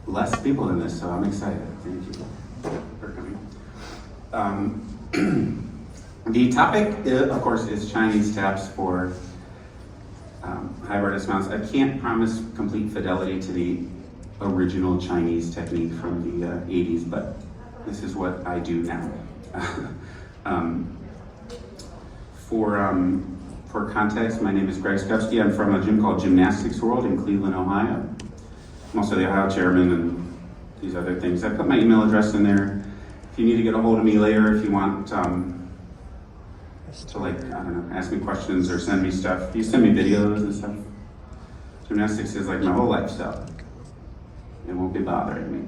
less people in this, so I'm excited. Thank you for coming. The topic, of course, is Chinese taps for high bar dismounts. I can't promise complete fidelity to the original Chinese technique from the 80s, but this is what I do now. For context, my name is SKUPSKI. I'm from a gym called Gymnastics World in Cleveland, Ohio. I'm also the Ohio chairman and these other things. I put my email address in there. If you need to get a hold of me later, if you want to ask me questions or send me stuff. You send me videos and stuff. Gymnastics is like my whole life, so it won't be bothering me.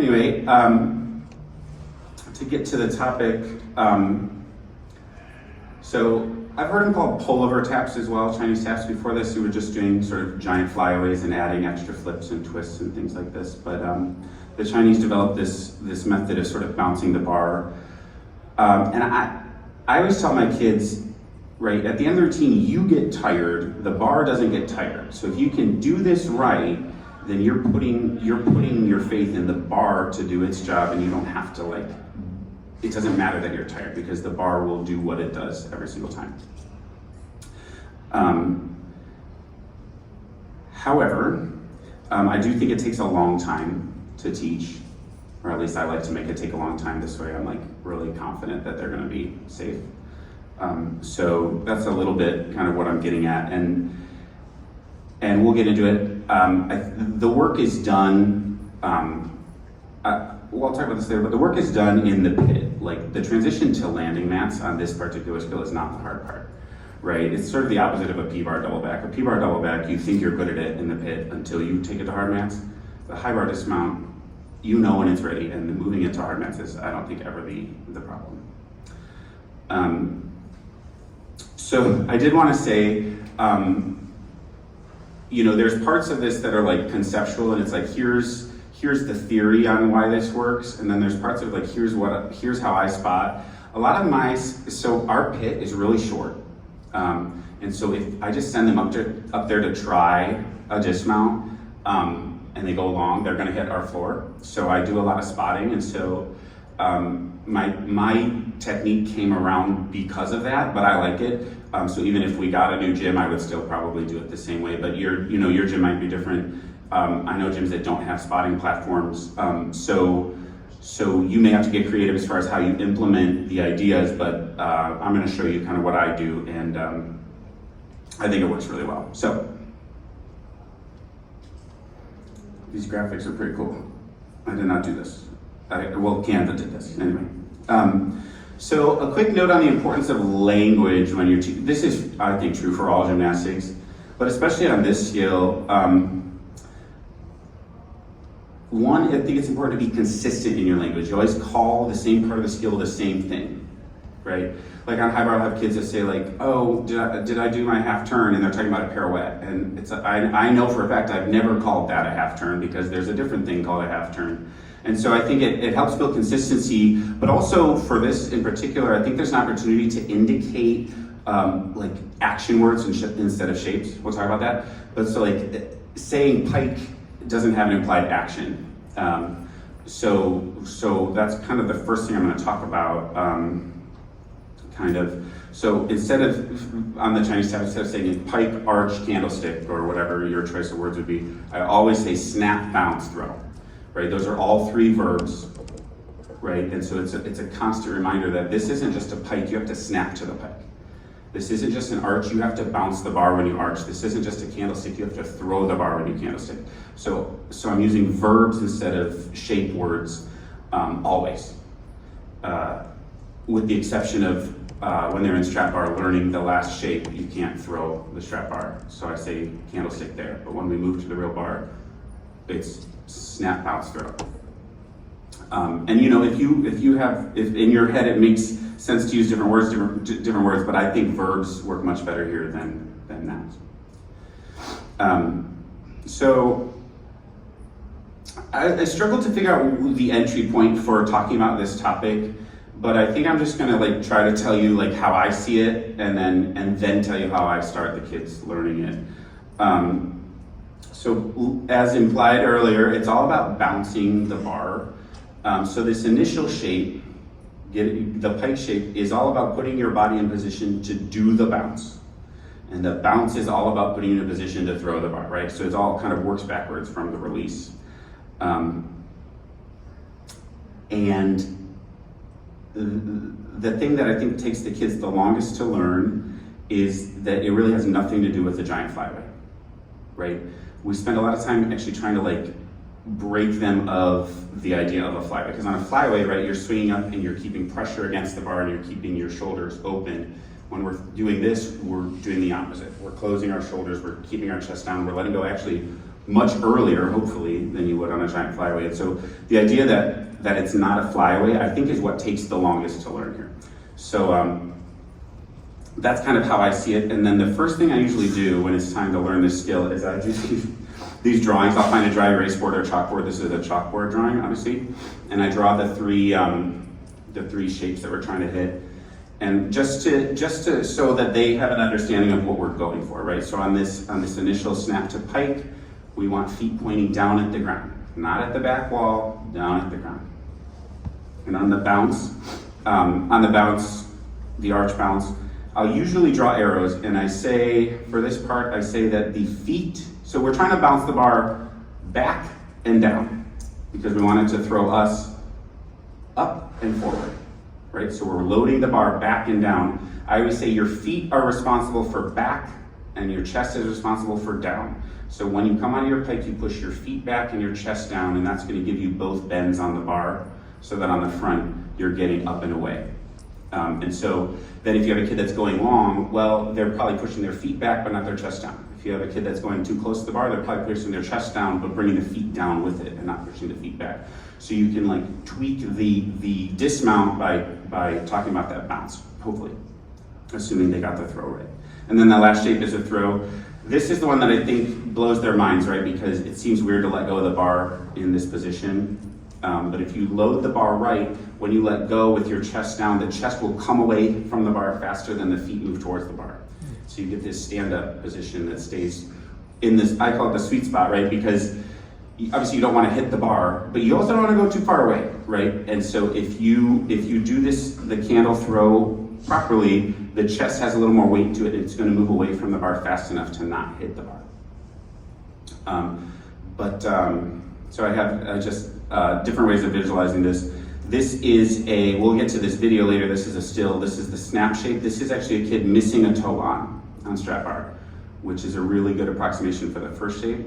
Anyway, to get to the topic, so I've heard them called pullover taps as well, Chinese taps. Before this, we were just doing sort of giant flyaways and adding extra flips and twists and things like this. But the Chinese developed this method of sort of bouncing the bar. And I always tell my kids, right, at the end of the routine, you get tired, the bar doesn't get tired. So if you can do this right, then you're putting your faith in the bar to do its job, and you don't have to it doesn't matter that you're tired because the bar will do what it does every single time. However, I do think it takes a long time to teach, or at least I like to make it take a long time. This way I'm really confident that they're gonna be safe. So that's a little bit kind of what I'm getting at, and we'll get into it. The work is done, I'll talk about this later, but the work is done in the pit. Like the transition to landing mats on this particular skill is not the hard part, right? It's sort of the opposite of a P-bar double back. A P-bar double back, you think you're good at it in the pit until you take it to hard mats. The high bar dismount, you know when it's ready, and moving it to hard mats is, I don't think, ever the problem. So I did want to say, there's parts of this that are conceptual, and it's here's the theory on why this works, and then there's parts of here's how I spot. A lot of so our pit is really short, and so if I just send them up there to try a dismount, and they go long, they're gonna hit our floor. So I do a lot of spotting, and so my technique came around because of that, but I like it. So even if we got a new gym, I would still probably do it the same way, but your gym might be different. I know gyms that don't have spotting platforms, so you may have to get creative as far as how you implement the ideas, but I'm gonna show you kind of what I do, and I think it works really well. So, these graphics are pretty cool. I did not do this. Canva did this, anyway. So a quick note on the importance of language when you're teaching. This is, I think, true for all gymnastics, but especially on this skill. One, I think it's important to be consistent in your language. You always call the same part of the skill the same thing, right? Like on high bar, I'll have kids that say oh, did I do my half turn? And they're talking about a pirouette. And I know for a fact I've never called that a half turn because there's a different thing called a half turn. And so I think it helps build consistency, but also for this in particular, I think there's an opportunity to indicate action words instead of shapes. We'll talk about that. But so saying pike doesn't have an implied action. So that's kind of the first thing I'm gonna talk about, So instead of, on the Chinese tab, instead of saying pike, arch, candlestick, or whatever your choice of words would be, I always say snap, bounce, throw, right? Those are all three verbs, right? And so it's a constant reminder that this isn't just a pike, you have to snap to the pike. This isn't just an arch, you have to bounce the bar when you arch. This isn't just a candlestick, you have to throw the bar when you candlestick. So I'm using verbs instead of shape words, always. With the exception of when they're in strap bar learning the last shape, you can't throw the strap bar. So I say candlestick there, but when we move to the real bar, it's snap, bounce, throw. And if in your head it makes sense to use different words, but I think verbs work much better here than nouns. So I struggled to figure out the entry point for talking about this topic, but I think I'm just gonna try to tell you how I see it, and then tell you how I start the kids learning it. So as implied earlier, it's all about bouncing the bar. So this initial shape, the pike shape, is all about putting your body in position to do the bounce. And the bounce is all about putting you in a position to throw the bar, right? So it all kind of works backwards from the release. And the thing that I think takes the kids the longest to learn is that it really has nothing to do with the giant flyway, right? We spend a lot of time actually trying to like break them of the idea of a flyway. Because on a flyway, right, you're swinging up and you're keeping pressure against the bar and you're keeping your shoulders open. When we're doing this, we're doing the opposite. We're closing our shoulders, we're keeping our chest down, we're letting go actually much earlier, hopefully, than you would on a giant flyway. And so the idea that it's not a flyaway, I think is what takes the longest to learn here. So that's kind of how I see it. And then the first thing I usually do when it's time to learn this skill is I do these drawings. I'll find a dry erase board or chalkboard. This is a chalkboard drawing, obviously. And I draw the three shapes that we're trying to hit. And just to so that they have an understanding of what we're going for, right? So on this initial snap to pike, we want feet pointing down at the ground, not at the back wall, down at the ground. And on the bounce, the arch bounce, I'll usually draw arrows, and I say, for this part, I say that the feet, so we're trying to bounce the bar back and down, because we want it to throw us up and forward, right? So we're loading the bar back and down. I always say your feet are responsible for back, and your chest is responsible for down. So when you come out of your pike, you push your feet back and your chest down, and that's gonna give you both bends on the bar, so that on the front, you're getting up and away. And so then if you have a kid that's going long, well, they're probably pushing their feet back, but not their chest down. If you have a kid that's going too close to the bar, they're probably pushing their chest down, but bringing the feet down with it and not pushing the feet back. So you can like tweak the dismount by talking about that bounce, hopefully, assuming they got the throw right. And then the last shape is a throw. This is the one that I think blows their minds, right? Because it seems weird to let go of the bar in this position. But if you load the bar right, when you let go with your chest down, the chest will come away from the bar faster than the feet move towards the bar. So you get this stand-up position that stays in this, I call it the sweet spot, right? Because obviously you don't want to hit the bar, but you also don't want to go too far away, right? And so if you do this, the candle throw properly, the chest has a little more weight to it, and it's going to move away from the bar fast enough to not hit the bar. So I have just different ways of visualizing this. This is we'll get to this video later, this is a still, this is the snap shape. This is actually a kid missing a toe on strap bar, which is a really good approximation for the first shape.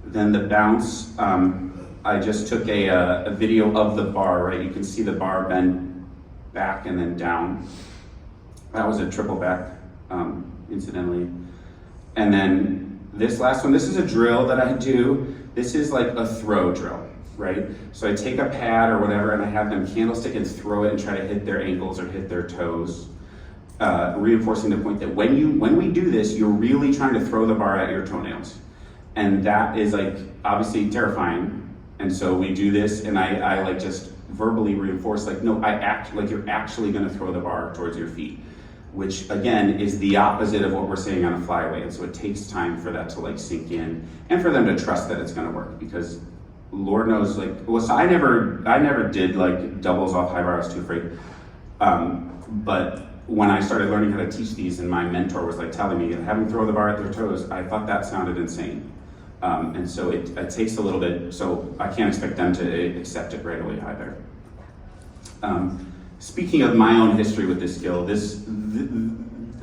Then the bounce, I just took a video of the bar, right? You can see the bar bend back and then down. That was a triple back, incidentally. And then this last one, this is a drill that I do. This is like a throw drill, right? So I take a pad or whatever and I have them candlestick and throw it and try to hit their ankles or hit their toes, reinforcing the point that when we do this, you're really trying to throw the bar at your toenails. And that is like obviously terrifying. And so we do this and I like just verbally reinforce like, no, you're actually gonna throw the bar towards your feet, which again is the opposite of what we're saying on a flyaway. And so it takes time for that to like sink in and for them to trust that it's gonna work, because Lord knows, like, well, so I never did like doubles off high bar, I was too afraid. But when I started learning how to teach these and my mentor was like telling me, have them throw the bar at their toes, I thought that sounded insane. And so it takes a little bit, so I can't expect them to accept it right away either. Speaking of my own history with this skill,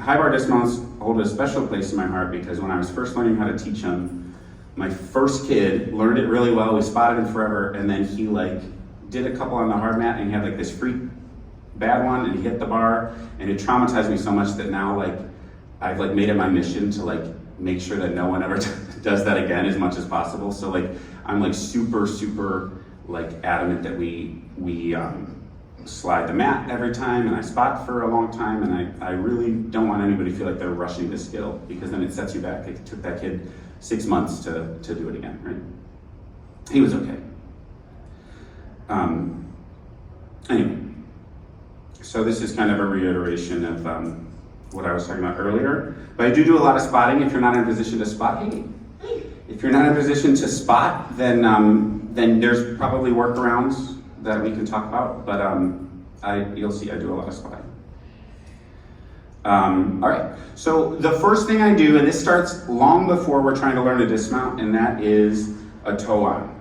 high bar dismounts hold a special place in my heart, because when I was first learning how to teach them, my first kid learned it really well, we spotted him forever, and then he like did a couple on the hard mat and he had like this freak bad one and he hit the bar, and it traumatized me so much that now like I've like made it my mission to like make sure that no one ever does that again as much as possible. So like I'm like super like adamant that we slide the mat every time and I spot for a long time, and I really don't want anybody to feel like they're rushing this skill, because then it sets you back. It took that kid 6 months to do it again, right? He was okay. Anyway, so this is kind of a reiteration of what I was talking about earlier, but I do a lot of spotting. If you're not in a position to spot, hey, If you're not in a position to spot, then there's probably workarounds that we can talk about, but you'll see I do a lot of spotting. All right, so the first thing I do, and this starts long before we're trying to learn to dismount, and that is a toe on.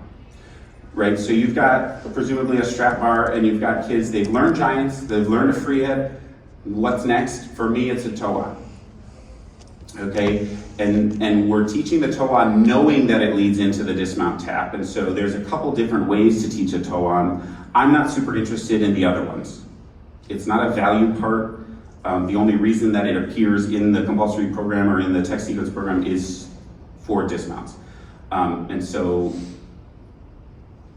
Right, so you've got presumably a strap bar, and you've got kids, they've learned giants, they've learned a free hip. What's next? For me, it's a toe on. Okay, and we're teaching the toe on knowing that it leads into the dismount tap, and so there's a couple different ways to teach a toe on. I'm not super interested in the other ones. It's not a value part. The only reason that it appears in the compulsory program or in the tech sequence program is for dismounts. And so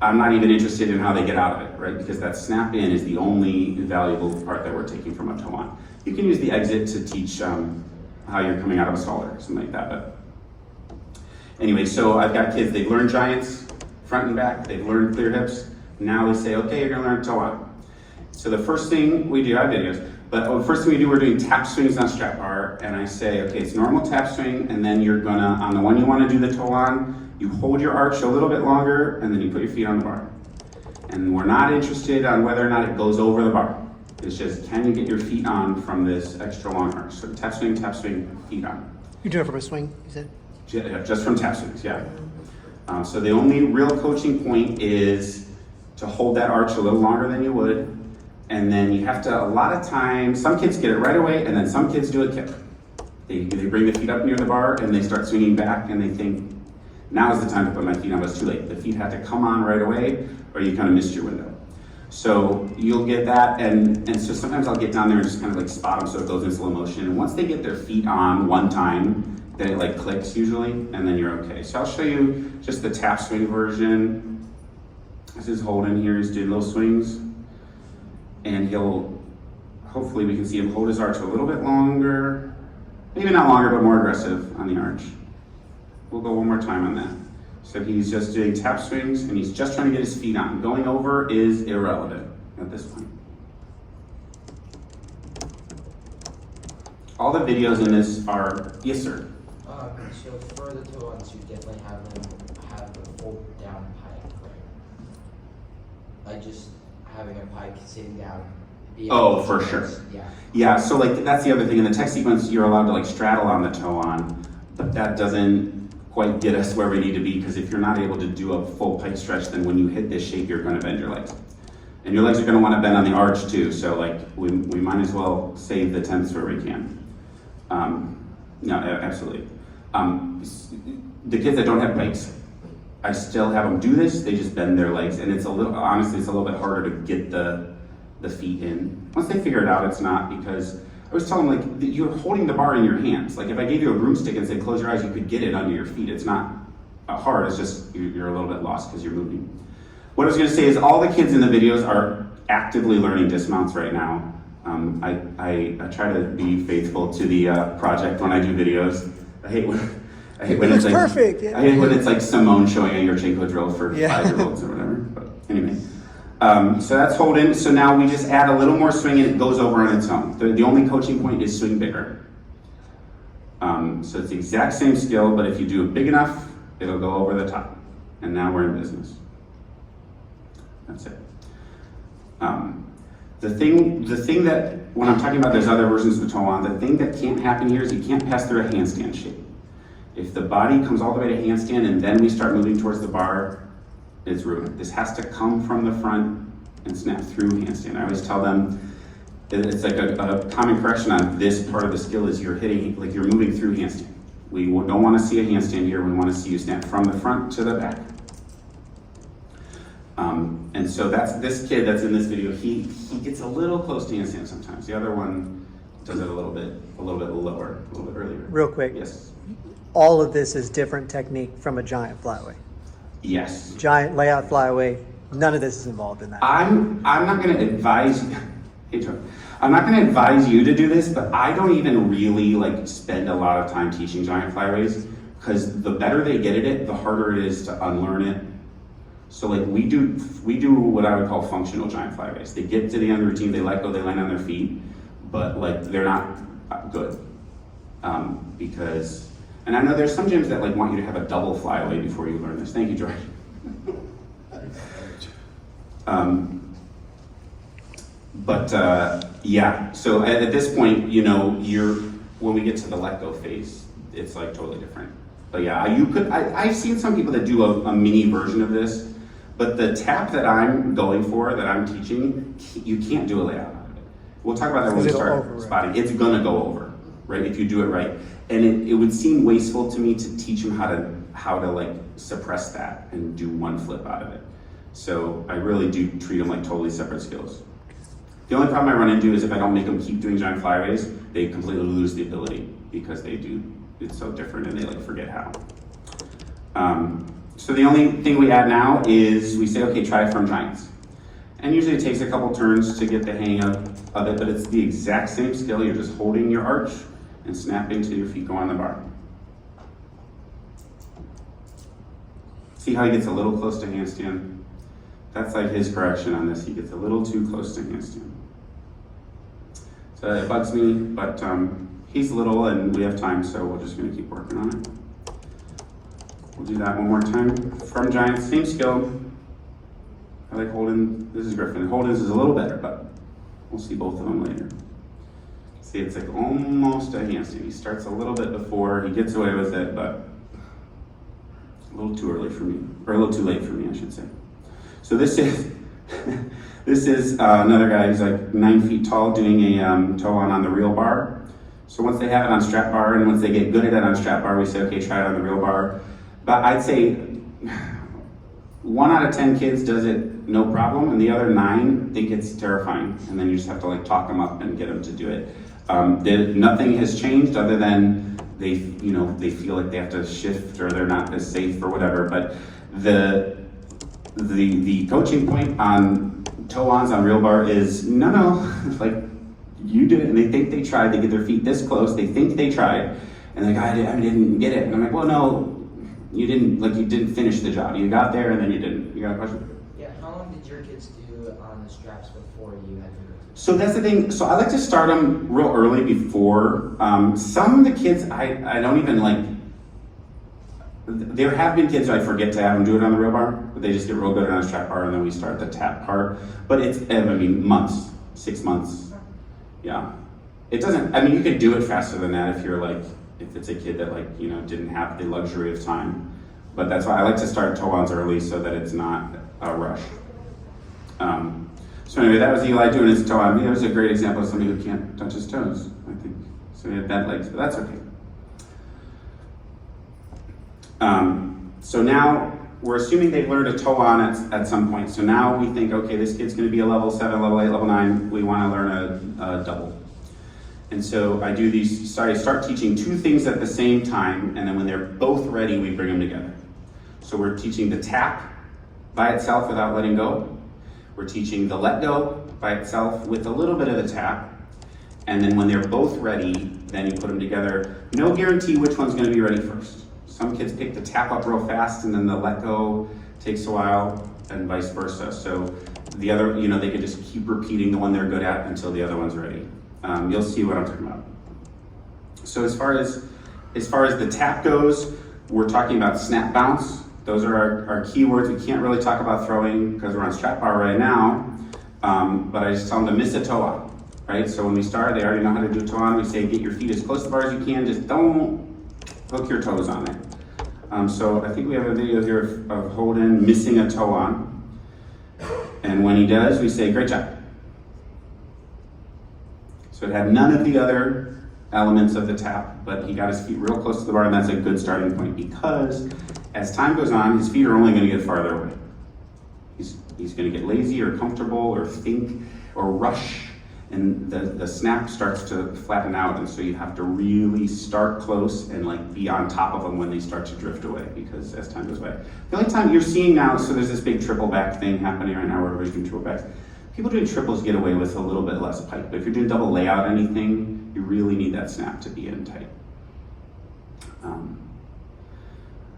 I'm not even interested in how they get out of it, right? Because that snap in is the only valuable part that we're taking from a toe on. You can use the exit to teach how you're coming out of a staller or something like that. But anyway, so I've got kids, they've learned giants, front and back, they've learned clear hips. Now we say, okay, you're gonna learn toe on. So the first thing we do, I have videos, but the first thing we do, we're doing tap swings on strap bar, and I say, okay, it's normal tap swing, and then you're gonna, on the one you wanna do the toe on, you hold your arch a little bit longer, and then you put your feet on the bar. And we're not interested on whether or not it goes over the bar. It's just, can you get your feet on from this extra long arch? So tap swing, feet on. You do it from a swing, you said? Just from tap swings, yeah. So the only real coaching point is to hold that arch a little longer than you would, and then you have to, a lot of times, some kids get it right away, and then some kids do a kick. They bring the feet up near the bar, and they start swinging back, and they think, now is the time to put my feet on, but it's too late. The feet have to come on right away, or you kind of missed your window. So you'll get that, and so sometimes I'll get down there and just kind of like spot them so it goes in slow motion, and once they get their feet on one time, then it like clicks usually, and then you're okay. So I'll show you just the tap swing version. This is Holden here, he's doing little swings, and he'll, hopefully we can see him hold his arch a little bit longer, maybe not longer, but more aggressive on the arch. We'll go one more time on that. So he's just doing tap swings, and he's just trying to get his feet on. Going over is irrelevant at this point. All the videos in this are, yes sir? So for the toe ons, you definitely have them have the fold down pike, right? Like just having a pike sitting down. Oh, for sure. Yeah. Yeah, so like that's the other thing. In the tech sequence, you're allowed to like straddle on the toe on, but that doesn't quite get us where we need to be, because if you're not able to do a full pike stretch, then when you hit this shape, you're gonna bend your legs. And your legs are gonna wanna bend on the arch too, so like we might as well save the tenths where we can. No, absolutely. The kids that don't have pikes, I still have them do this, they just bend their legs, and it's a little, honestly, it's a little bit harder to get the feet in. Once they figure it out, it's not, because I was telling them, like, you're holding the bar in your hands. Like, if I gave you a broomstick and said, close your eyes, you could get it under your feet. It's not hard, it's just, you're a little bit lost because you're moving. What I was gonna say is all the kids in the videos are actively learning dismounts right now. I try to be faithful to the project when I do videos. I hate when it's like, perfect. Yeah. I hate when it's like Simone showing a Yurchenko drill for 5-year-olds or whatever, but anyway. So that's Holden. So now we just add a little more swing and it goes over on its own. The only coaching point is swing bigger. So it's the exact same skill, but if you do it big enough, it'll go over the top. And now we're in business. That's it. The thing that, when I'm talking about there's other versions of the toe on, the thing that can't happen here is you can't pass through a handstand shape. If the body comes all the way to handstand and then we start moving towards the bar, it's ruined. This has to come from the front and snap through handstand. I always tell them that it's like a common correction on this part of the skill is you're hitting, like you're moving through handstand. We don't want to see a handstand here, we want to see you snap from the front to the back. And so that's this kid that's in this video, he gets a little close to handstand sometimes. The other one does it a little bit lower, a little bit earlier. Real quick. Yes. All of this is different technique from a giant flyaway. Yes. Giant layout flyaway, none of this is involved in that. I'm not going to advise, hey Joe, I'm not going to advise you to do this, but I don't even really like spend a lot of time teaching giant flyaways, because the better they get at it, the harder it is to unlearn it. So like we do what I would call functional giant flyaways. They get to the end of the routine, they let go, they land on their feet, but like they're not good. And I know there's some gyms that like want you to have a double flyaway before you learn this. Thank you, George. Yeah, so at this point, you know, when we get to the let go phase, it's like totally different. But yeah, I've seen some people that do a mini version of this, but the tap that I'm going for, that I'm teaching, you can't do a layout out of it. We'll talk about that when we start spotting. It's gonna go over, right, if you do it right. And it would seem wasteful to me to teach them how to like suppress that and do one flip out of it. So I really do treat them like totally separate skills. The only problem I run into is if I don't make them keep doing giant flyaways, they completely lose the ability because it's so different and they like forget how. So the only thing we add now is we say, okay, try firm giants. And usually it takes a couple turns to get the hang of it, but it's the exact same skill. You're just holding your arch and snapping till your feet go on the bar. See how he gets a little close to handstand? That's like his correction on this. He gets a little too close to handstand. So it bugs me, but he's little and we have time, so we're just gonna keep working on it. We'll do that one more time. Firm giant, same skill. I like Holden. This is Griffin. Holden's is a little better, but we'll see both of them later. See, it's like almost a handstand. He starts a little bit before, he gets away with it, but a little too early for me, or a little too late for me, I should say. So this is another guy who's like 9 feet tall doing a toe on the real bar. So once they have it on strap bar and once they get good at it on strap bar, we say, okay, try it on the real bar. But I'd say 1 out of 10 kids does it no problem, and the other 9 think it's terrifying. And then you just have to like talk them up and get them to do it. Nothing has changed other than they feel like they have to shift or they're not as safe or whatever. But the coaching point on toe-ons on real bar is no, like you did it, and they think they tried. They get their feet this close. They think they tried, and they're like, I didn't get it. And I'm like, well, no, you didn't. Like you didn't finish the job. You got there, and then you didn't. You got a question? Yeah. How long did your kids do on the straps before you had your? So that's the thing. So I like to start them real early before. Some of the kids, I don't even like. There have been kids who I forget to have them do it on the real bar, but they just get real good on a strap bar, and then we start the tap part. But it's, months, 6 months. Yeah. It doesn't, you could do it faster than that if it's a kid that didn't have the luxury of time. But that's why I like to start toe-ons early so that it's not a rush. So anyway, that was Eli doing his toe-on. It was a great example of somebody who can't touch his toes, I think. So he had bent legs, but that's okay. So now we're assuming they've learned a toe-on at some point. So now we think, okay, this kid's gonna be a level 7, level 8, level 9. We wanna learn a double. And so I start teaching 2 things at the same time, and then when they're both ready, we bring them together. So we're teaching the tap by itself without letting go. We're teaching the let go by itself with a little bit of the tap. And then when they're both ready, then you put them together. No guarantee which one's gonna be ready first. Some kids pick the tap up real fast and then the let go takes a while and vice versa. So the other, they can just keep repeating the one they're good at until the other one's ready. You'll see what I'm talking about. So as far as the tap goes, we're talking about snap bounce. Those are our key words. We can't really talk about throwing because we're on strap bar right now. But I just tell them to miss a toe out, right? So when we start, they already know how to do a toe on. We say get your feet as close to the bar as you can. Just don't hook your toes on there. So I think we have a video here of Holden missing a toe on. And when he does, we say, great job. So it had none of the other elements of the tap, but he got his feet real close to the bar, and that's a good starting point because as time goes on, his feet are only gonna get farther away. He's gonna get lazy or comfortable or think or rush, and the snap starts to flatten out, and so you have to really start close and be on top of them when they start to drift away, because as time goes by. The only time you're seeing now, so there's this big triple back thing happening right now where everybody's doing triple backs. People doing triples get away with a little bit less pike, but if you're doing double layout anything, you really need that snap to be in tight.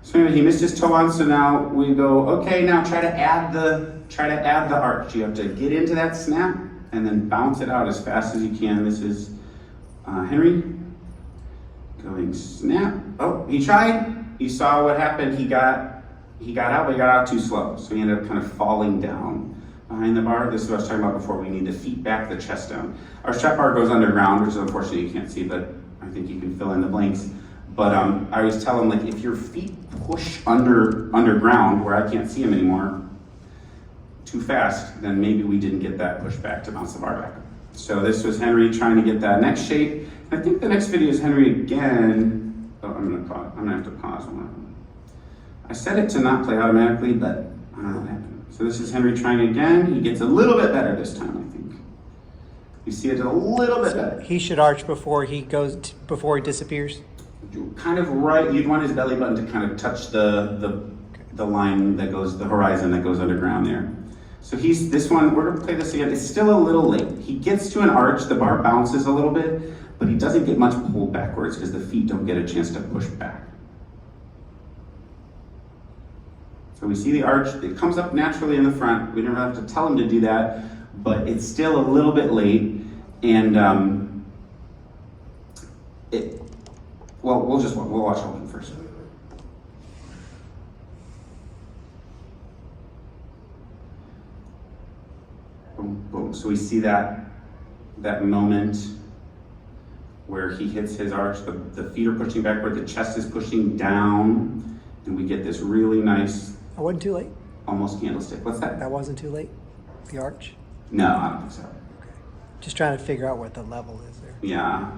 So anyway, he missed his toe on, so now we go, okay, now try to add the arch. You have to get into that snap and then bounce it out as fast as you can. This is Henry. Going snap. Oh, he tried. You saw what happened. He got out, but he got out too slow. So he ended up kind of falling down behind the bar. This is what I was talking about before. We need the feet back, the chest down. Our strap bar goes underground, which is unfortunately you can't see, but I think you can fill in the blanks. But I always tell them, like, if your feet push underground where I can't see them anymore too fast, then maybe we didn't get that push back to bounce the bar back. So this was Henry trying to get that next shape. I think the next video is Henry again. Oh, I'm gonna have to pause on that. I set it to not play automatically, but I don't know what happened. So this is Henry trying again. He gets a little bit better this time, I think. You see it a little bit better. He should arch before he before he disappears. Kind of right. You'd want his belly button to kind of touch the line that goes, the horizon that goes underground there. So this one, we're gonna play this again. It's still a little late. He gets to an arch, the bar bounces a little bit, but he doesn't get much pulled backwards because the feet don't get a chance to push back. So we see the arch, it comes up naturally in the front. We don't have to tell him to do that, but it's still a little bit late. And we'll watch open first. Boom, boom. So we see that moment where he hits his arch, the feet are pushing backward, the chest is pushing down, and we get this really nice, I wasn't too late. almost candlestick. What's that? That wasn't too late. The arch. No, I don't think so. Okay. Just trying to figure out what the level is there. Yeah,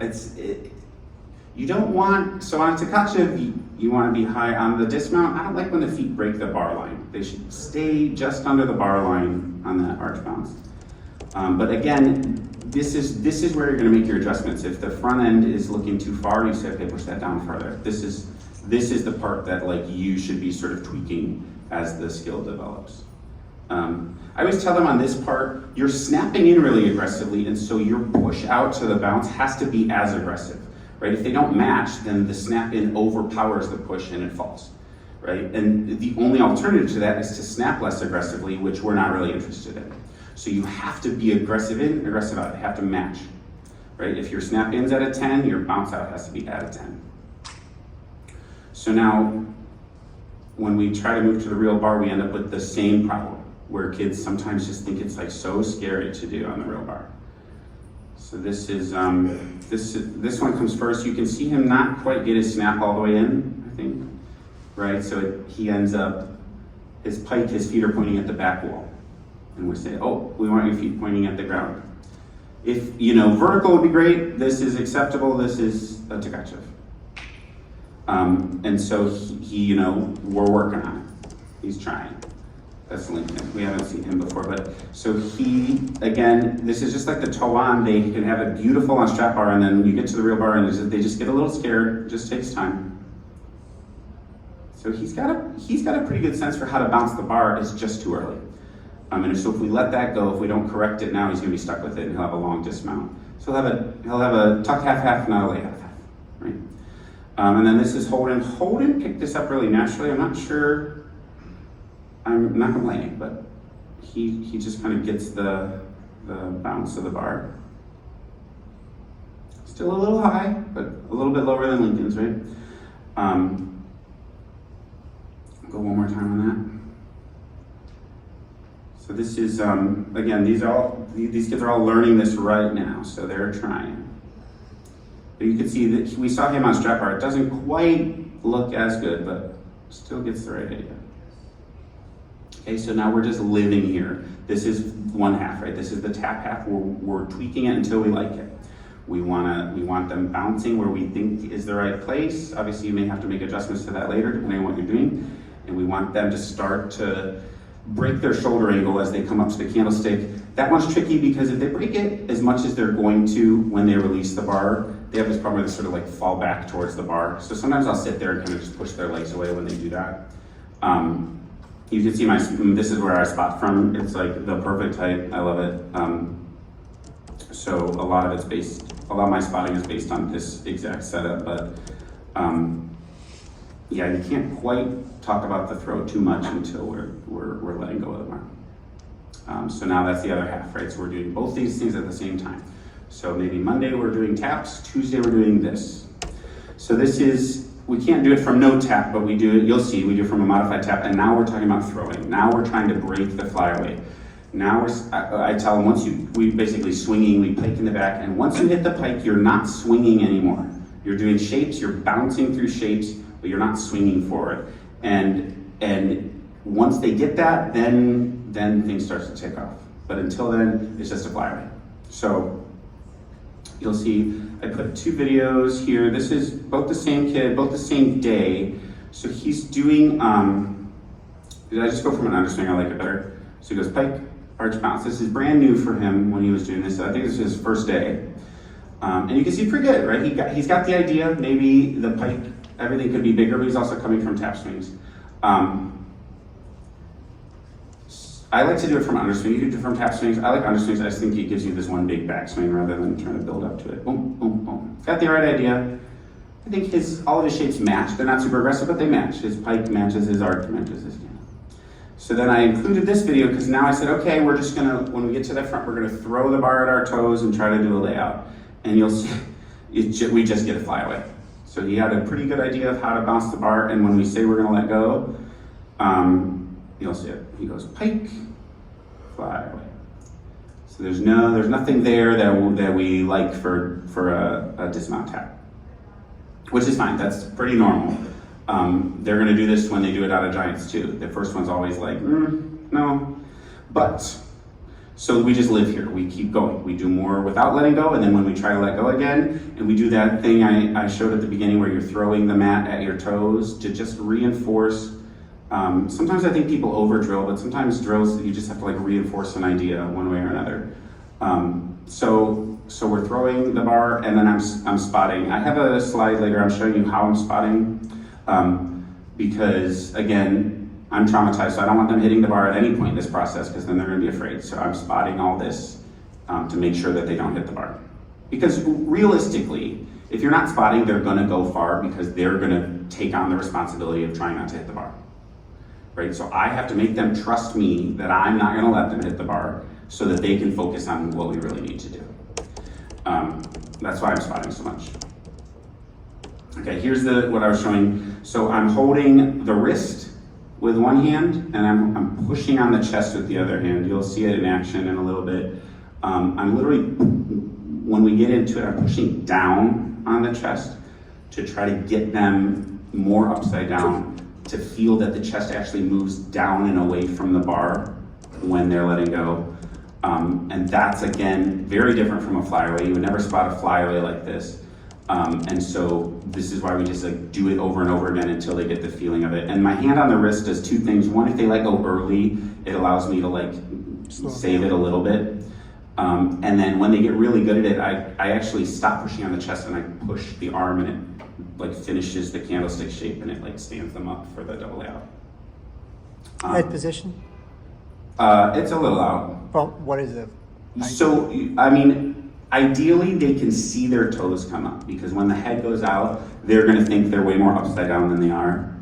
you don't want, so on a Takacha, you want to be high. On the dismount, I don't like when the feet break the bar line. They should stay just under the bar line on that arch bounce. But again, this is where you're going to make your adjustments. If the front end is looking too far, you say, okay, push that down further. This is the part that, like, you should be sort of tweaking as the skill develops. I always tell them on this part, you're snapping in really aggressively, and so your push out to the bounce has to be as aggressive, right? If they don't match, then the snap in overpowers the push and it falls, right? And the only alternative to that is to snap less aggressively, which we're not really interested in. So you have to be aggressive in, aggressive out. They have to match, right? If your snap in's at a 10, your bounce out has to be at a 10. So now, when we try to move to the real bar, we end up with the same problem, where kids sometimes just think it's like so scary to do on the real bar. So this is, this one comes first. You can see him not quite get his snap all the way in, I think, right? So he ends up, his feet are pointing at the back wall. And we say, oh, we want your feet pointing at the ground. If, vertical would be great. This is acceptable. This is a Takachev. And so he, we're working on it. He's trying. That's Lincoln. We haven't seen him before, but so he, again, this is just like the Toan. They can have it beautiful on strap bar, and then when you get to the real bar, and they just get a little scared. It just takes time. So he's got a pretty good sense for how to bounce the bar. It's just too early. And so if we let that go, if we don't correct it now, he's going to be stuck with it, and he'll have a long dismount. So he'll have a tuck half, not a lay half, right? And then this is Holden. Holden picked this up really naturally. I'm not sure. I'm not complaining, but he just kind of gets the bounce of the bar. Still a little high, but a little bit lower than Lincoln's, right? Go one more time on that. So this is, again, these kids are all learning this right now, so they're trying. But you can see that we saw him on strap bar. It doesn't quite look as good, but still gets the right idea. Okay, so now we're just living here. This is one half, right? This is the tap half. We're tweaking it until we like it. We want them bouncing where we think is the right place. Obviously, you may have to make adjustments to that later, depending on what you're doing. And we want them to start to break their shoulder angle as they come up to the candlestick. That one's tricky because if they break it as much as they're going to when they release the bar, they have this problem where they sort of like fall back towards the bar. So sometimes I'll sit there and kind of just push their legs away when they do that. You can see this is where I spot from. It's like the perfect height. I love it. So a lot of my spotting is based on this exact setup, but yeah, you can't quite talk about the throw too much until we're letting go of the bar. So now that's the other half, right? So we're doing both these things at the same time. So maybe Monday we're doing taps, Tuesday we're doing this. So this is, we can't do it from no tap, but we do it, you'll see, we do it from a modified tap, and now we're talking about throwing. Now we're trying to break the flyaway. Now I tell them we basically swinging, we pike in the back, and once you hit the pike, you're not swinging anymore. You're doing shapes, you're bouncing through shapes, but you're not swinging forward. And once they get that, then things start to take off. But until then, it's just a flyaway. So you'll see, I put 2 videos here. This is both the same kid, both the same day. So he's doing, did I just go from an underswing? I like it better. So he goes pike, arch bounce. This is brand new for him when he was doing this. I think this is his first day. And you can see pretty good, right? He's got the idea, maybe the pike, everything could be bigger, but he's also coming from tap swings. I like to do it from underswing. You can do it from tap swings. I like underswings. I just think it gives you this one big backswing rather than trying to build up to it. Boom, boom, boom. Got the right idea. I think all of his shapes match. They're not super aggressive, but they match. His pike matches, his arc matches his candle. So then I included this video because now I said, okay, we're just gonna, when we get to the front, we're gonna throw the bar at our toes and try to do a layout. And you'll see, we just get a flyaway. So he had a pretty good idea of how to bounce the bar, and when we say we're gonna let go, you'll see it. He goes pike, fly away. So there's nothing there that we like for a dismount tap, which is fine. That's pretty normal. They're gonna do this when they do it out of giants too. The first one's always like, no. But, so we just live here. We keep going. We do more without letting go, and then when we try to let go again, and we do that thing I showed at the beginning where you're throwing the mat at your toes to just reinforce. Sometimes I think people over drill, but sometimes drills you just have to like reinforce an idea one way or another. So we're throwing the bar, and then I'm spotting. I have a slide later. I'm showing you how I'm spotting because again, I'm traumatized, so I don't want them hitting the bar at any point in this process because then they're going to be afraid. So I'm spotting all this to make sure that they don't hit the bar. Because realistically, if you're not spotting, they're going to go far because they're going to take on the responsibility of trying not to hit the bar. Right? So I have to make them trust me that I'm not going to let them hit the bar so that they can focus on what we really need to do. That's why I'm spotting so much. Okay, here's what I was showing. So I'm holding the wrist with one hand, and I'm pushing on the chest with the other hand. You'll see it in action in a little bit. I'm literally, when we get into it, I'm pushing down on the chest to try to get them more upside down, to feel that the chest actually moves down and away from the bar when they're letting go. And that's, again, very different from a flyaway. You would never spot a flyaway like this. And so this is why we just like do it over and over again until they get the feeling of it. And my hand on the wrist does 2 things. One, if they let go early, it allows me to like save it a little bit. And then when they get really good at it, I actually stop pushing on the chest and I push the arm, and it like finishes the candlestick shape, and it like stands them up for the double layout. Head position? It's a little out. Well, what is it? So, I mean, ideally they can see their toes come up, because when the head goes out, they're gonna think they're way more upside down than they are.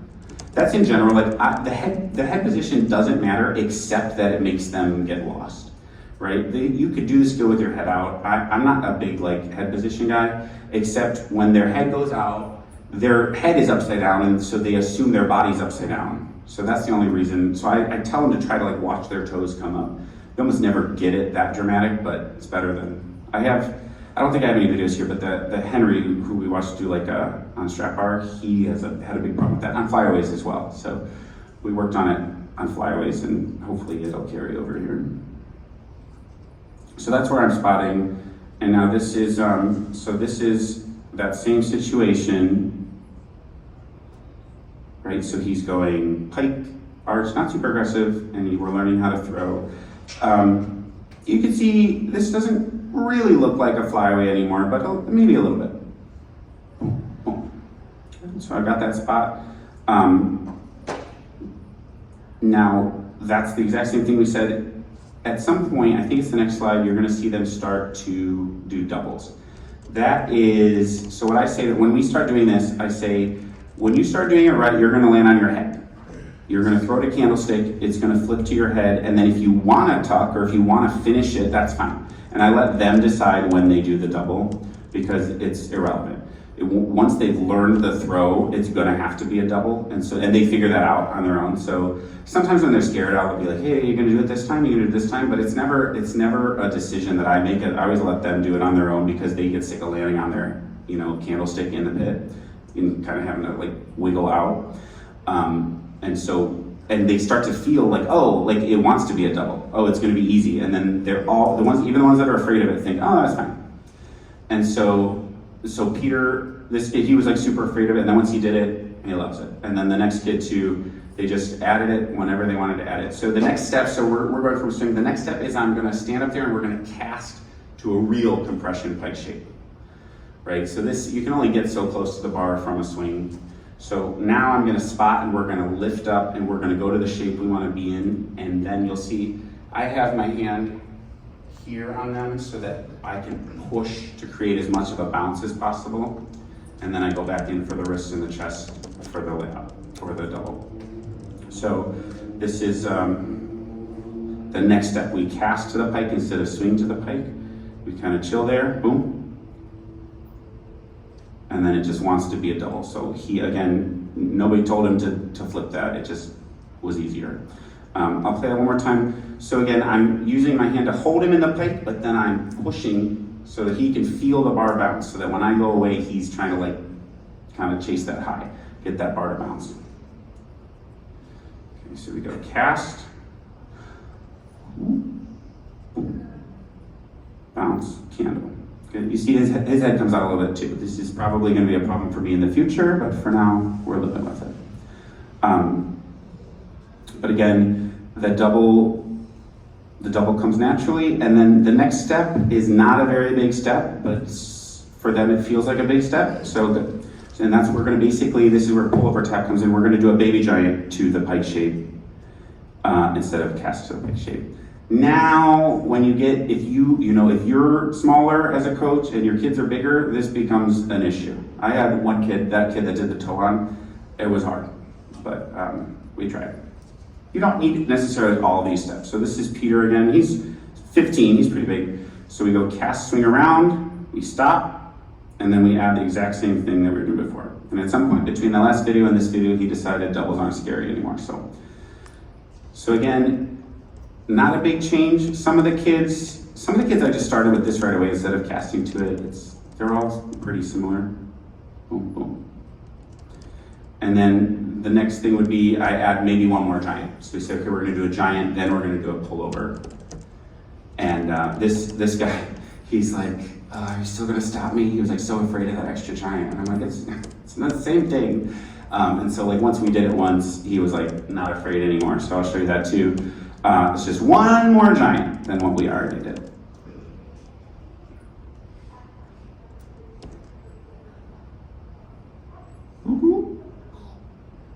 That's in general, like the head position doesn't matter except that it makes them get lost, right? You could do the skill with your head out. I'm not a big like head position guy, except when their head goes out, their head is upside down, and so they assume their body's upside down. So that's the only reason. So I tell them to try to like watch their toes come up. You almost never get it that dramatic, but it's better than, I don't think I have any videos here, but the Henry, who we watched do like on strap bar, he had a big problem with that, on flyaways as well. So we worked on it on flyaways, and hopefully it'll carry over here. So that's where I'm spotting. And now this is, so this is that same situation, right? So he's going pike, arch, not super aggressive, and we're learning how to throw. You can see this doesn't really look like a flyaway anymore, but maybe a little bit. So I got that spot. Now, that's the exact same thing we said. At some point, I think it's the next slide, you're gonna see them start to do doubles. That is, so what I say that when we start doing this, I say, when you start doing it right, you're gonna land on your head. You're gonna throw it a candlestick, it's gonna flip to your head, and then if you wanna tuck or if you wanna finish it, that's fine. And I let them decide when they do the double because it's irrelevant. once they've learned the throw, it's gonna have to be a double, and they figure that out on their own. So sometimes when they're scared, I'll be like, hey, you're gonna do it this time, you're gonna do it this time, but it's never a decision that I make. I always let them do it on their own because they get sick of landing on their, candlestick in the pit and kind of having to like wiggle out. And they start to feel like, oh, like it wants to be a double. Oh, it's gonna be easy. And then they're all, even the ones that are afraid of it think, oh, that's fine. And so Peter, this kid, he was like super afraid of it. And then once he did it, he loves it. And then the next kid too, they just added it whenever they wanted to add it. So the next step, we're going from swing. The next step is I'm gonna stand up there and we're gonna cast to a real compression pike shape, right? So this, you can only get so close to the bar from a swing. So now I'm gonna spot and we're gonna lift up and we're gonna go to the shape we wanna be in, and then you'll see I have my hand here on them so that I can push to create as much of a bounce as possible. And then I go back in for the wrists and the chest for the layup or the double. So this is the next step. We cast to the pike instead of swing to the pike. We kind of chill there, boom. And then it just wants to be a double. So he, again, nobody told him to flip that. It just was easier. I'll play that one more time. So again, I'm using my hand to hold him in the pike, but then I'm pushing so that he can feel the bar bounce, so that when I go away, he's trying to like kind of chase that high, get that bar to bounce. Okay, so we go cast, bounce, candle. Good. You see his head comes out a little bit too. This is probably going to be a problem for me in the future, but for now, we're living with it. But again, the double comes naturally, and then the next step is not a very big step, but for them it feels like a big step. And that's what we're going to basically, this is where pullover tap comes in. We're going to do a baby giant to the pike shape instead of cast to the pike shape. Now, when you get, if you're smaller as a coach and your kids are bigger, this becomes an issue. I had one kid, that did the toe on, it was hard, but we tried. You don't need necessarily all these steps. So this is Peter again, he's 15, he's pretty big. So we go cast, swing around, we stop, and then we add the exact same thing that we were doing before. And at some point between the last video and this video, he decided doubles aren't scary anymore. So again, not a big change. Some of the kids I just started with this right away instead of casting to it. They're all pretty similar. Boom, boom. And then the next thing would be I add maybe one more giant. So we say, okay, we're gonna do a giant, then we're gonna do a pullover. And this guy, he's like, are you still gonna stop me? He was like so afraid of that extra giant. And I'm like, it's not the same thing. And so like once we did it once, he was like not afraid anymore. So I'll show you that too. It's just one more giant than what we already did. Boom,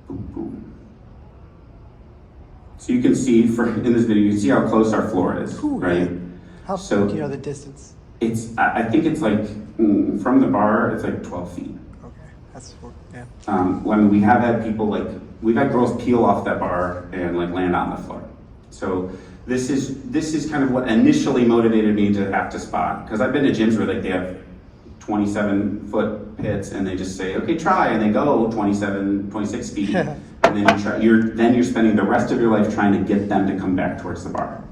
boom. So you can see in this video, you can see how close our floor is, right? How so do you know the distance? I think it's like from the bar, it's like 12 feet. Okay, that's yeah. When we have had people we've had girls peel off that bar and like land on the floor. So this is kind of what initially motivated me to have to spot, because I've been to gyms where they have 27-foot pits and they just say, okay, try, and they go 27, 26 feet, and then you're spending the rest of your life trying to get them to come back towards the bar.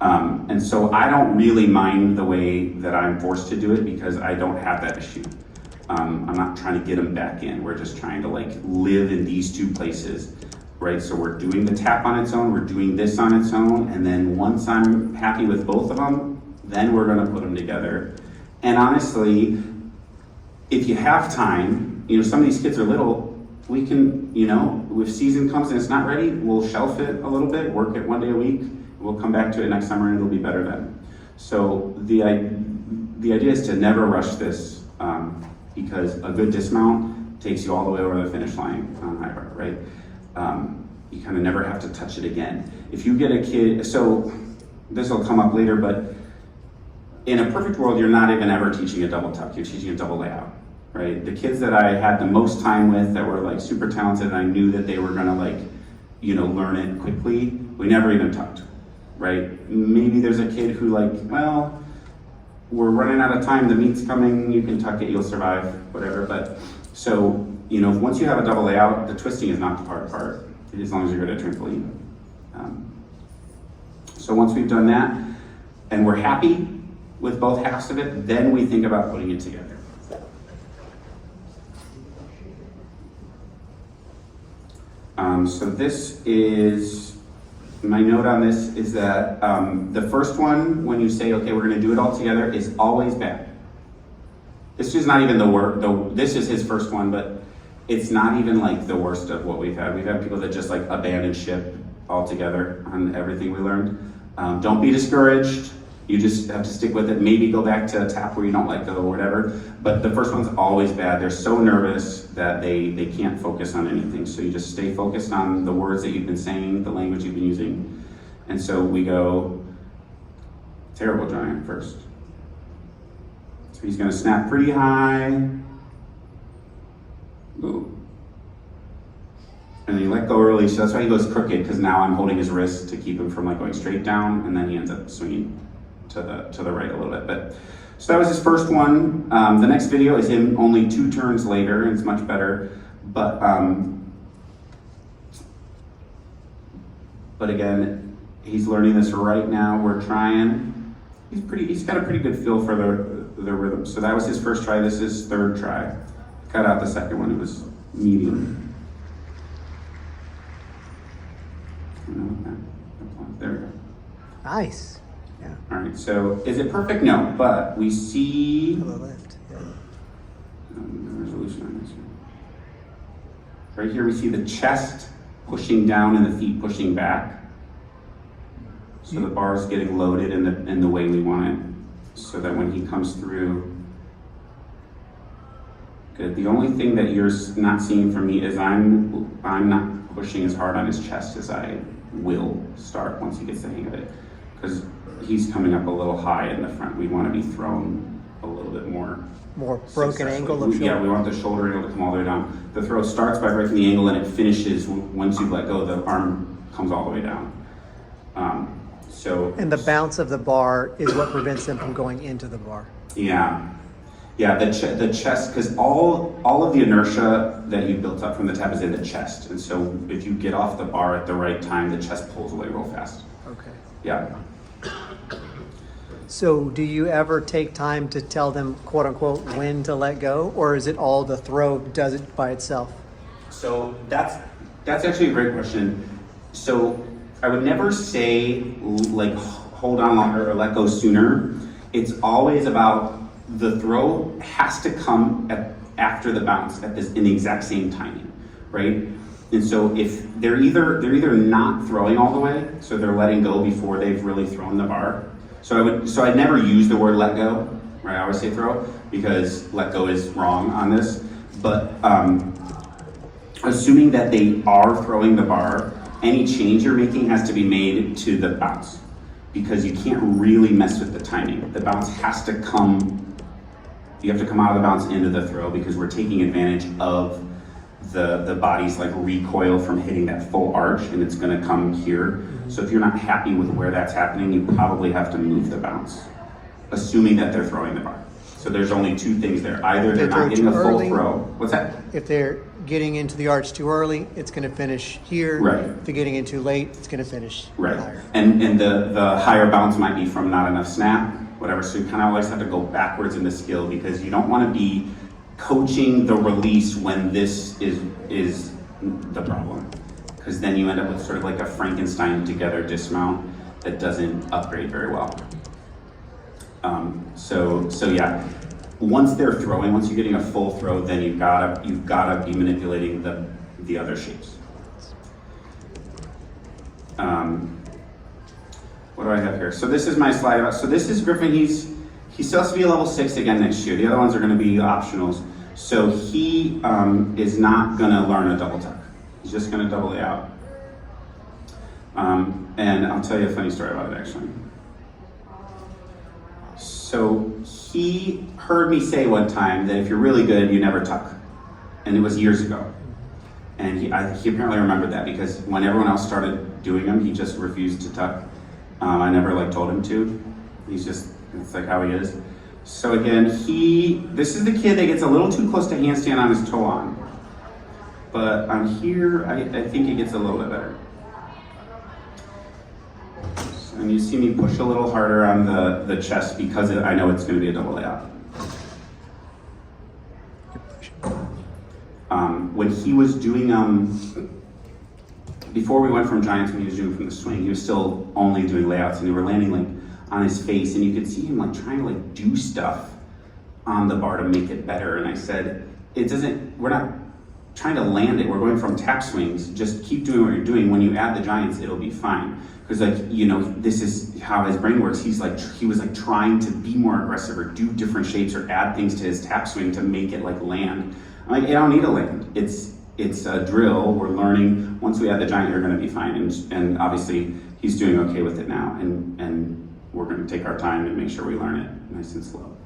And so I don't really mind the way that I'm forced to do it because I don't have that issue. I'm not trying to get them back in. We're just trying to live in these two places. Right, so we're doing the tap on its own, we're doing this on its own, and then once I'm happy with both of them, then we're gonna put them together. And honestly, if you have time, some of these kids are little, we can, if season comes and it's not ready, we'll shelf it a little bit, work it one day a week, we'll come back to it next summer and it'll be better then. So the idea is to never rush this because a good dismount takes you all the way over the finish line on high bar, right? You kind of never have to touch it again. If you get a kid, so this will come up later, but in a perfect world, you're not even ever teaching a double tuck, you're teaching a double layout, right? The kids that I had the most time with that were super talented and I knew that they were gonna learn it quickly, we never even tucked, right? Maybe there's a kid who we're running out of time, the meat's coming, you can tuck it, you'll survive, whatever. But so, you know, once you have a double layout, the twisting is not the hard part, as long as you're good at trampoline. So once we've done that, and we're happy with both halves of it, then we think about putting it together. So this is, my note on this is that the first one, when you say, okay, we're gonna do it all together, is always bad. This is not even the worst, this is his first one, but it's not even like the worst of what we've had. We've had people that just like abandon ship altogether on everything we learned. Don't be discouraged. You just have to stick with it. Maybe go back to a tap where you don't let go or whatever. But the first one's always bad. They're so nervous that they can't focus on anything. So you just stay focused on the words that you've been saying, the language you've been using. And so we go terrible giant first. So he's gonna snap pretty high. Ooh. And then you let go early, so that's why he goes crooked, because now I'm holding his wrist to keep him from like going straight down, and then he ends up swinging to the right a little bit. But so that was his first one. The next video is him only 2 turns later, and it's much better. But again, he's learning this right now. We're trying. He's got a pretty good feel for the rhythm. So that was his first try. This is his third try. Cut out the second one. It was medium. There we go. Nice. Yeah. All right, so is it perfect? No, but we see To the left. Yeah. the resolution on this one. Right here we see the chest pushing down and the feet pushing back. So the bar is getting loaded in the way we want it, so that when he comes through, good. The only thing that you're not seeing from me is I'm not pushing as hard on his chest as I will start once he gets the hang of it, because he's coming up a little high in the front. We want to be thrown a little bit more Broken angle of shoulder. Yeah, we want the shoulder angle to come all the way down. The throw starts by breaking the angle and it finishes once you let go, the arm comes all the way down. And the bounce of the bar is what prevents them from going into the bar. Yeah, the chest, because all of the inertia that you built up from the tap is in the chest, and so if you get off the bar at the right time, the chest pulls away real fast. Okay. Yeah. So do you ever take time to tell them, quote unquote, when to let go, or is it all the throw does it by itself? So that's actually a great question. So I would never say like hold on longer or let go sooner. It's always about the throw has to come after the bounce in the exact same timing, right? And so if they're either not throwing all the way, so they're letting go before they've really thrown the bar. So I'd never use the word let go, right? I always say throw, because let go is wrong on this. But assuming that they are throwing the bar, any change you're making has to be made to the bounce, because you can't really mess with the timing. The bounce has to come, you have to come out of the bounce into the throw, because we're taking advantage of the body's like recoil from hitting that full arch, and it's gonna come here. So if you're not happy with where that's happening, you probably have to move the bounce, assuming that they're throwing the bar. So there's only 2 things there. Either they're not getting a full throw. What's that? If they're getting into the arch too early, it's going to finish here. Right. If they're getting in too late, it's going to finish Right. higher. And the higher bounce might be from not enough snap, whatever. So you kind of always have to go backwards in the skill, because you don't want to be coaching the release when this is the problem, because then you end up with sort of like a Frankenstein together dismount that doesn't upgrade very well. So yeah, once they're throwing, once you're getting a full throw, then you've gotta be manipulating the other shapes. What do I have here? So this is my slide about, so this is Griffin. He still has to be a level 6 again next year. The other ones are gonna be optionals. So he is not gonna learn a double tuck. He's just gonna double it out. And I'll tell you a funny story about it actually. So he heard me say one time that if you're really good, you never tuck. And it was years ago. And he apparently remembered that, because when everyone else started doing them, he just refused to tuck. I never like told him to. It's like how he is. So again, this is the kid that gets a little too close to handstand on his toe on. But on here, I think it gets a little bit better. So, and you see me push a little harder on the chest because I know it's gonna be a double layout. When he was doing, before we went from giants, when he was doing from the swing, he was still only doing layouts, and they were landing like on his face, and you could see him like trying to like do stuff on the bar to make it better. And I said, we're not trying to land it. We're going from tap swings. Just keep doing what you're doing. When you add the giants, it'll be fine. Because like, you know, this is how his brain works. He was like trying to be more aggressive or do different shapes or add things to his tap swing to make it like land. I'm like, I don't need to land. It's a drill. We're learning. Once we add the giant, you're going to be fine. And obviously, he's doing okay with it now. And we're going to take our time and make sure we learn it nice and slow.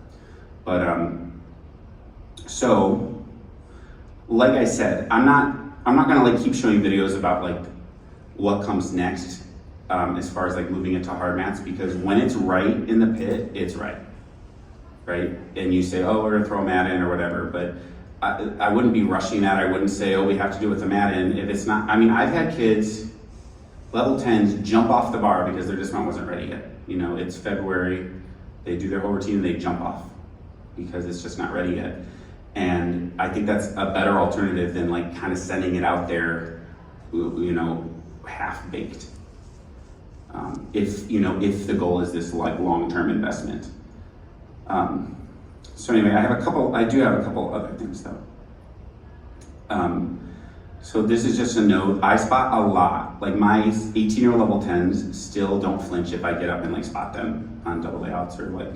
But so, like I said, I'm not going to like keep showing videos about like what comes next as far as like moving it to hard mats, because when it's right in the pit, it's right. And you say, oh, we're going to throw a mat in or whatever, but I wouldn't be rushing that. I wouldn't say, oh, we have to do it with the mat in if it's not. I mean, I've had kids, level 10s, jump off the bar because their dismount wasn't ready yet. You know, it's February, they do their whole routine and they jump off because it's just not ready yet. And I think that's a better alternative than like kind of sending it out there, you know, half-baked. If the goal is this like long-term investment. So anyway, I do have a couple other things though. So this is just a note. I spot a lot. Like my 18-year-old level 10s still don't flinch if I get up and like spot them on double layouts or like,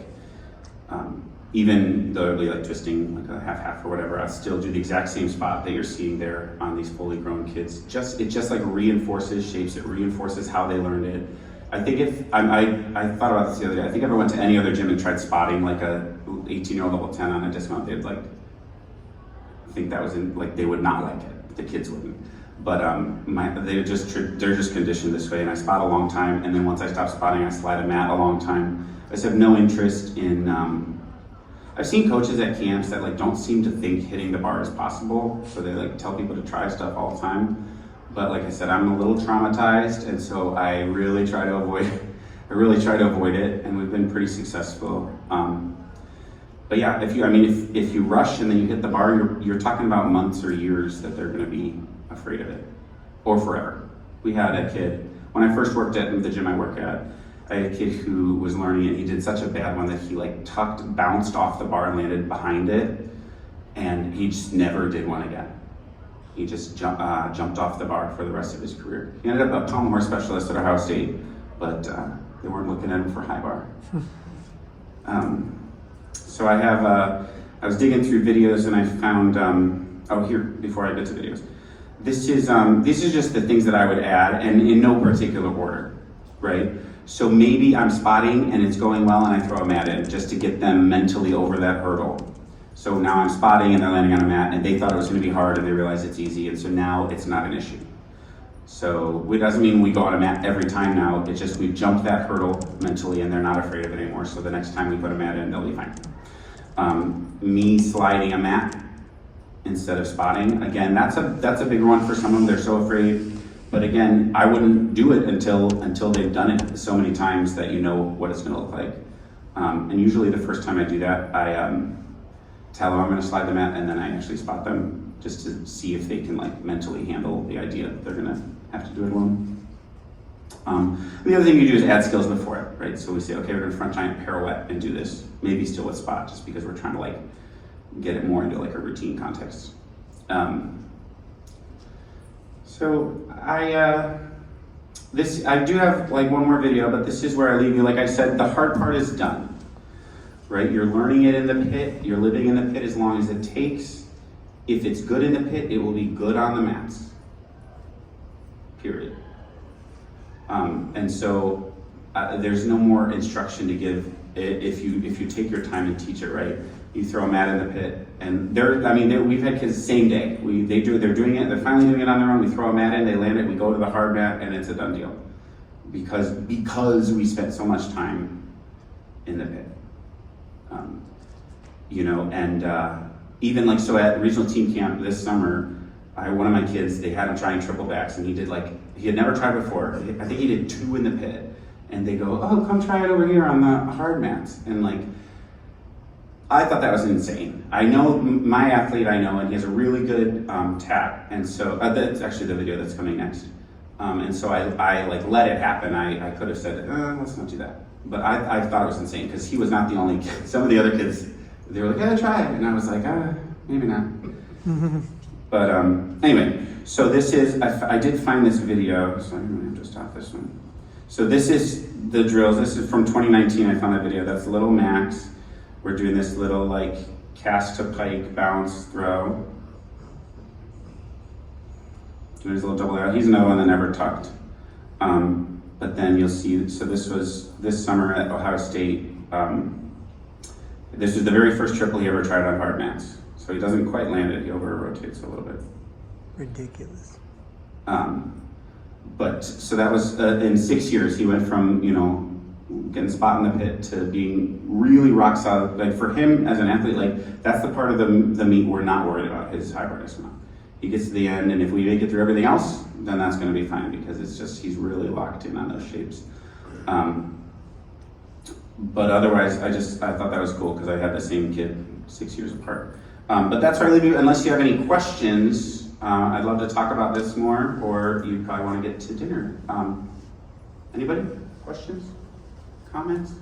even though they're like twisting like a half or whatever, I still do the exact same spot that you're seeing there on these fully grown kids. It just like reinforces shapes. It reinforces how they learned it. I think I thought about this the other day. I think if I went to any other gym and tried spotting like a 18-year-old level 10 on a dismount, they'd like think that was they would not like it. The kids wouldn't. But they're just conditioned this way, and I spot a long time, and then once I stop spotting, I slide a mat a long time. I just have no interest in. I've seen coaches at camps that like don't seem to think hitting the bar is possible, so they like tell people to try stuff all the time. But like I said, I'm a little traumatized, and so I really try to avoid it, and we've been pretty successful. But yeah, if you rush and then you hit the bar, you're talking about months or years that they're going to be afraid of it, or forever. We had a kid when I first worked at the gym I work at. I had a kid who was learning it. He did such a bad one that he like bounced off the bar and landed behind it, and he just never did one again. He just jumped off the bar for the rest of his career. He ended up a pommel horse specialist at Ohio State, but they weren't looking at him for high bar. So I was digging through videos and I found, here, before I get to videos. This is just the things that I would add, and in no particular order, right? So maybe I'm spotting and it's going well and I throw a mat in just to get them mentally over that hurdle. So now I'm spotting and they're landing on a mat and they thought it was gonna be hard and they realize it's easy, and so now it's not an issue. So it doesn't mean we go on a mat every time now, it's just we jump that hurdle mentally and they're not afraid of it anymore, so the next time we put a mat in, they'll be fine. Me sliding a mat instead of spotting, again, that's a big one for some of them, they're so afraid. But again, I wouldn't do it until they've done it so many times that you know what it's gonna look like. And usually the first time I do that, I tell them I'm gonna slide the mat and then I actually spot them just to see if they can like mentally handle the idea that they're gonna have to do it alone. The other thing you do is add skills before it, right? So we say, okay, we're gonna front giant pirouette and do this, maybe still with spot, just because we're trying to like get it more into like a routine context. So I do have like one more video, but this is where I leave you. Like I said, the hard part is done, right? You're learning it in the pit, you're living in the pit as long as it takes. If it's good in the pit, it will be good on the mats, period. And so there's no more instruction to give if you take your time and teach it right. You throw a mat in the pit, and we've had kids the same day. They're doing it. They're finally doing it on their own. We throw a mat in, they land it. We go to the hard mat, and it's a done deal, because we spent so much time in the pit. You know, and even like, so at regional team camp this summer, one of my kids, they had him trying triple backs, and he did like, he had never tried before. I think he did 2 in the pit. And they go, oh, come try it over here on the hard mats. And like, I thought that was insane. I know my athlete I know, and he has a really good tap. And so that's actually the video that's coming next. And so I like let it happen. I could have said, let's not do that. But I thought it was insane because he was not the only kid. Some of the other kids, they were like, yeah, try it. And I was like, maybe not. But anyway, so this is, I did find this video, so I'm gonna have to stop this one. So this is the drills. This is from 2019. I found that video. That's little Max. We're doing this little like cast to pike bounce throw. There's a little double out. He's another one that never tucked. But then you'll see, so this was this summer at Ohio State. This was the very first triple he ever tried on hard mats. So he doesn't quite land it. He over rotates a little bit. Ridiculous. But so that was in 6 years. He went from, you know, getting spot in the pit to being really rock solid. Like for him as an athlete, like that's the part of the meet we're not worried about, his high bar dismount. He gets to the end, and if we make it through everything else, then that's going to be fine because it's just he's really locked in on those shapes. But otherwise, I thought that was cool because I had the same kid 6 years apart. But that's where I leave you. Unless you have any questions, I'd love to talk about this more, or you probably want to get to dinner. Anybody? Questions? Comments?